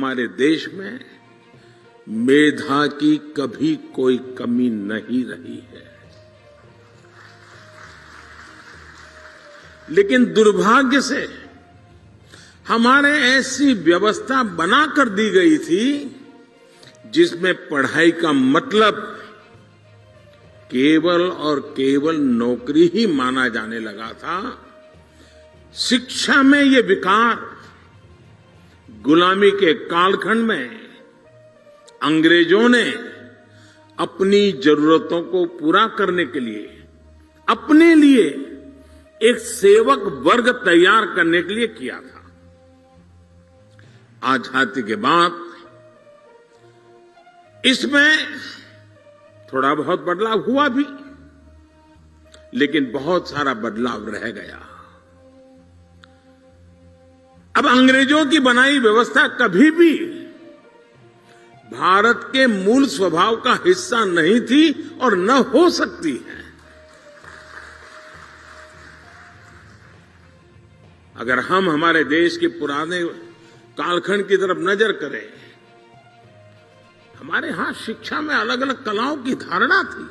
हमारे देश में मेधा की कभी कोई कमी नहीं रही है। लेकिन दुर्भाग्य से हमारे ऐसी व्यवस्था बनाकर दी गई थी जिसमें पढ़ाई का मतलब केवल और केवल नौकरी ही माना जाने लगा था। शिक्षा में ये विकार गुलामी के कालखंड में अंग्रेजों ने अपनी जरूरतों को पूरा करने के लिए अपने लिए एक सेवक वर्ग तैयार करने के लिए किया था। आजादी के बाद इसमें थोड़ा बहुत बदलाव हुआ भी, लेकिन बहुत सारा बदलाव रह गया। अब अंग्रेजों की बनाई व्यवस्था कभी भी भारत के मूल स्वभाव का हिस्सा नहीं थी और न हो सकती है। अगर हम हमारे देश के पुराने कालखंड की तरफ नजर करें, हमारे यहां शिक्षा में अलग अलग कलाओं की धारणा थी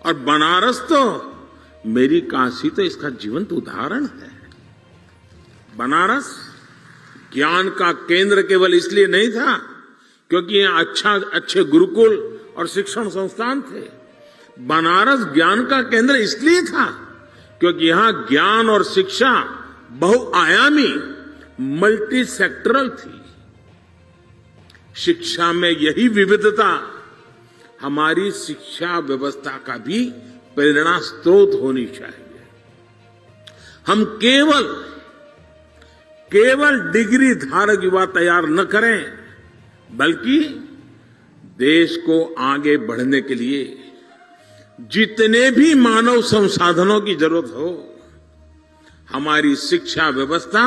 और बनारस तो, मेरी काशी तो इसका जीवंत उदाहरण है। बनारस ज्ञान का केंद्र केवल इसलिए नहीं था क्योंकि यहां अच्छे गुरुकुल और शिक्षण संस्थान थे। बनारस ज्ञान का केंद्र इसलिए था क्योंकि यहां ज्ञान और शिक्षा बहुआयामी मल्टी सेक्टरल थी। शिक्षा में यही विविधता हमारी शिक्षा व्यवस्था का भी प्रेरणा स्रोत होनी चाहिए। हम केवल डिग्री धारक युवा तैयार न करें, बल्कि देश को आगे बढ़ने के लिए जितने भी मानव संसाधनों की जरूरत हो, हमारी शिक्षा व्यवस्था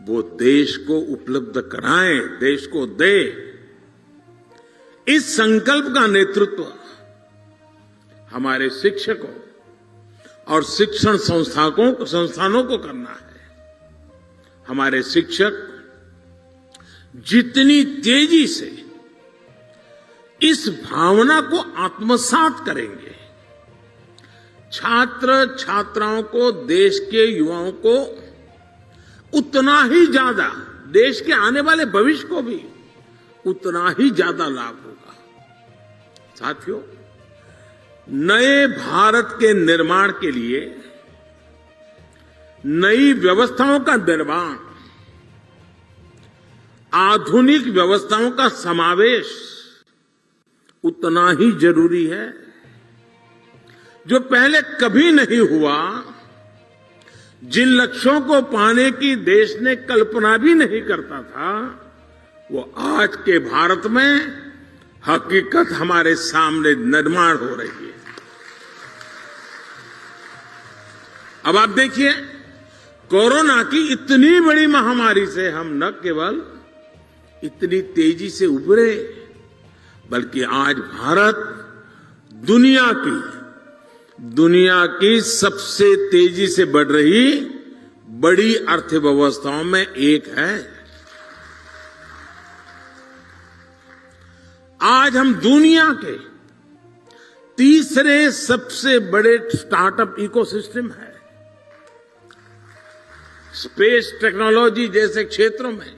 वो देश को उपलब्ध कराए, देश को दे। इस संकल्प का नेतृत्व हमारे शिक्षकों और शिक्षण संस्थानों को करना है। हमारे शिक्षक जितनी तेजी से इस भावना को आत्मसात करेंगे, छात्र छात्राओं को, देश के युवाओं को उतना ही ज्यादा, देश के आने वाले भविष्य को भी उतना ही ज्यादा लाभ होगा। साथियों, नए भारत के निर्माण के लिए नई व्यवस्थाओं का निर्माण, आधुनिक व्यवस्थाओं का समावेश उतना ही जरूरी है। जो पहले कभी नहीं हुआ, जिन लक्ष्यों को पाने की देश ने कल्पना भी नहीं करता था, वो आज के भारत में हकीकत हमारे सामने निर्माण हो रही है। अब आप देखिए, कोरोना की इतनी बड़ी महामारी से हम न केवल इतनी तेजी से उभरे, बल्कि आज भारत दुनिया की सबसे तेजी से बढ़ रही बड़ी अर्थव्यवस्थाओं में एक है। आज हम दुनिया के तीसरे सबसे बड़े स्टार्टअप इकोसिस्टम है। स्पेस टेक्नोलॉजी जैसे क्षेत्रों में,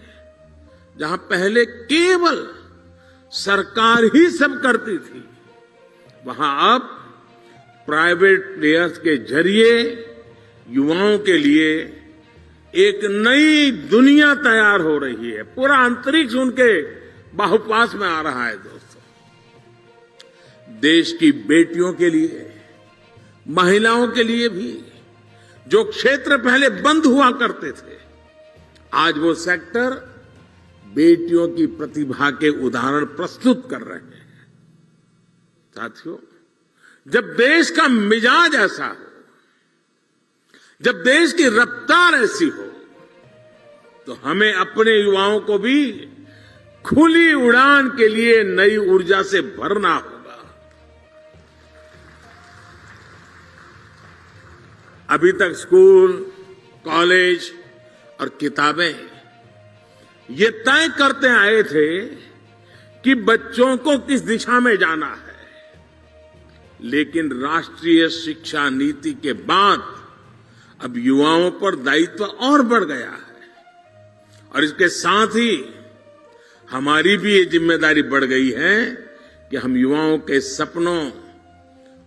जहां पहले केवल सरकार ही सब करती थी, वहां अब प्राइवेट प्लेयर्स के जरिए युवाओं के लिए एक नई दुनिया तैयार हो रही है। पूरा अंतरिक्ष उनके बाहुपास में आ रहा है। दोस्तों, देश की बेटियों के लिए, महिलाओं के लिए भी जो क्षेत्र पहले बंद हुआ करते थे, आज वो सेक्टर बेटियों की प्रतिभा के उदाहरण प्रस्तुत कर रहे हैं। साथियों, जब देश का मिजाज ऐसा हो, जब देश की रफ्तार ऐसी हो, तो हमें अपने युवाओं को भी खुली उड़ान के लिए नई ऊर्जा से भरना होगा। अभी तक स्कूल, कॉलेज और किताबें ये तय करते आए थे कि बच्चों को किस दिशा में जाना है। लेकिन राष्ट्रीय शिक्षा नीति के बाद अब युवाओं पर दायित्व और बढ़ गया है और इसके साथ ही हमारी भी ये जिम्मेदारी बढ़ गई है कि हम युवाओं के सपनों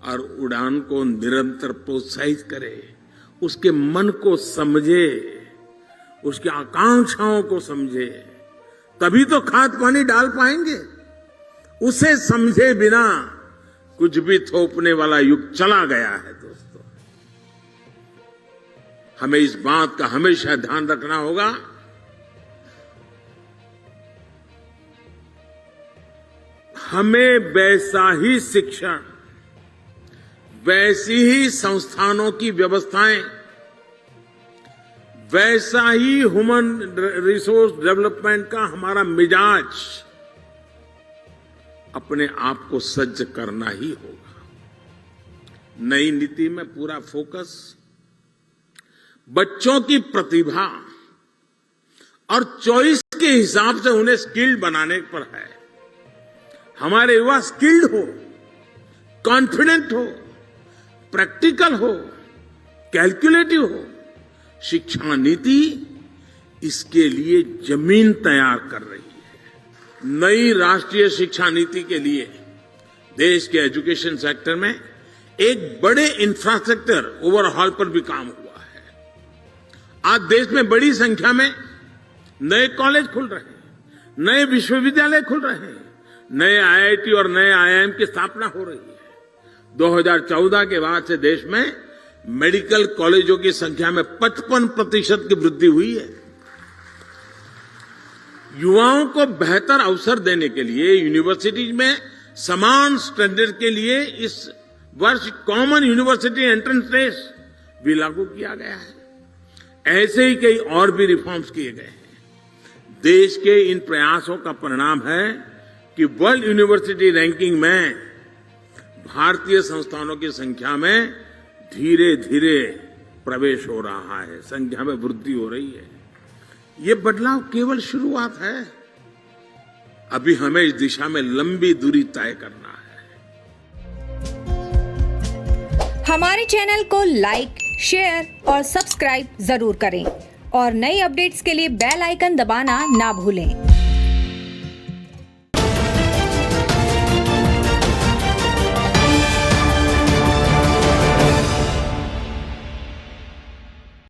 और उड़ान को निरंतर प्रोत्साहित करें, उसके मन को समझे, उसकी आकांक्षाओं को समझे, तभी तो खाद पानी डाल पाएंगे। उसे समझे बिना कुछ भी थोपने वाला युग चला गया है। दोस्तों, हमें इस बात का हमेशा ध्यान रखना होगा हमें वैसा ही शिक्षण, वैसी ही संस्थानों की व्यवस्थाएं, वैसा ही ह्यूमन रिसोर्स डेवलपमेंट का हमारा मिजाज अपने आप को सज्ज करना ही होगा। नई नीति में पूरा फोकस बच्चों की प्रतिभा और चॉइस के हिसाब से उन्हें स्किल्ड बनाने पर है। हमारे युवा स्किल्ड हो, कॉन्फिडेंट हो, प्रैक्टिकल हो, कैलकुलेटिव हो। शिक्षा नीति इसके लिए जमीन तैयार कर रही है। नई राष्ट्रीय शिक्षा नीति के लिए देश के एजुकेशन सेक्टर में एक बड़े इंफ्रास्ट्रक्चर ओवरहॉल पर भी काम हुआ है। आज देश में बड़ी संख्या में नए कॉलेज खुल रहे हैं, नए विश्वविद्यालय खुल रहे हैं, नए आईआईटी और नए आईआईएम की स्थापना हो रही है। 2014 के बाद से देश में मेडिकल कॉलेजों की संख्या में 55% की वृद्धि हुई है। युवाओं को बेहतर अवसर देने के लिए यूनिवर्सिटीज में समान स्टैंडर्ड के लिए इस वर्ष कॉमन यूनिवर्सिटी एंट्रेंस टेस्ट भी लागू किया गया है। ऐसे ही कई और भी रिफॉर्म्स किए गए हैं। देश के इन प्रयासों का परिणाम है कि वर्ल्ड यूनिवर्सिटी रैंकिंग में भारतीय संस्थानों की संख्या में धीरे धीरे प्रवेश हो रहा है, संख्या में वृद्धि हो रही है। ये बदलाव केवल शुरुआत है, अभी हमें इस दिशा में लंबी दूरी तय करना है। हमारे चैनल को लाइक, शेयर और सब्सक्राइब जरूर करें और नई अपडेट्स के लिए बेल आइकन दबाना ना भूलें।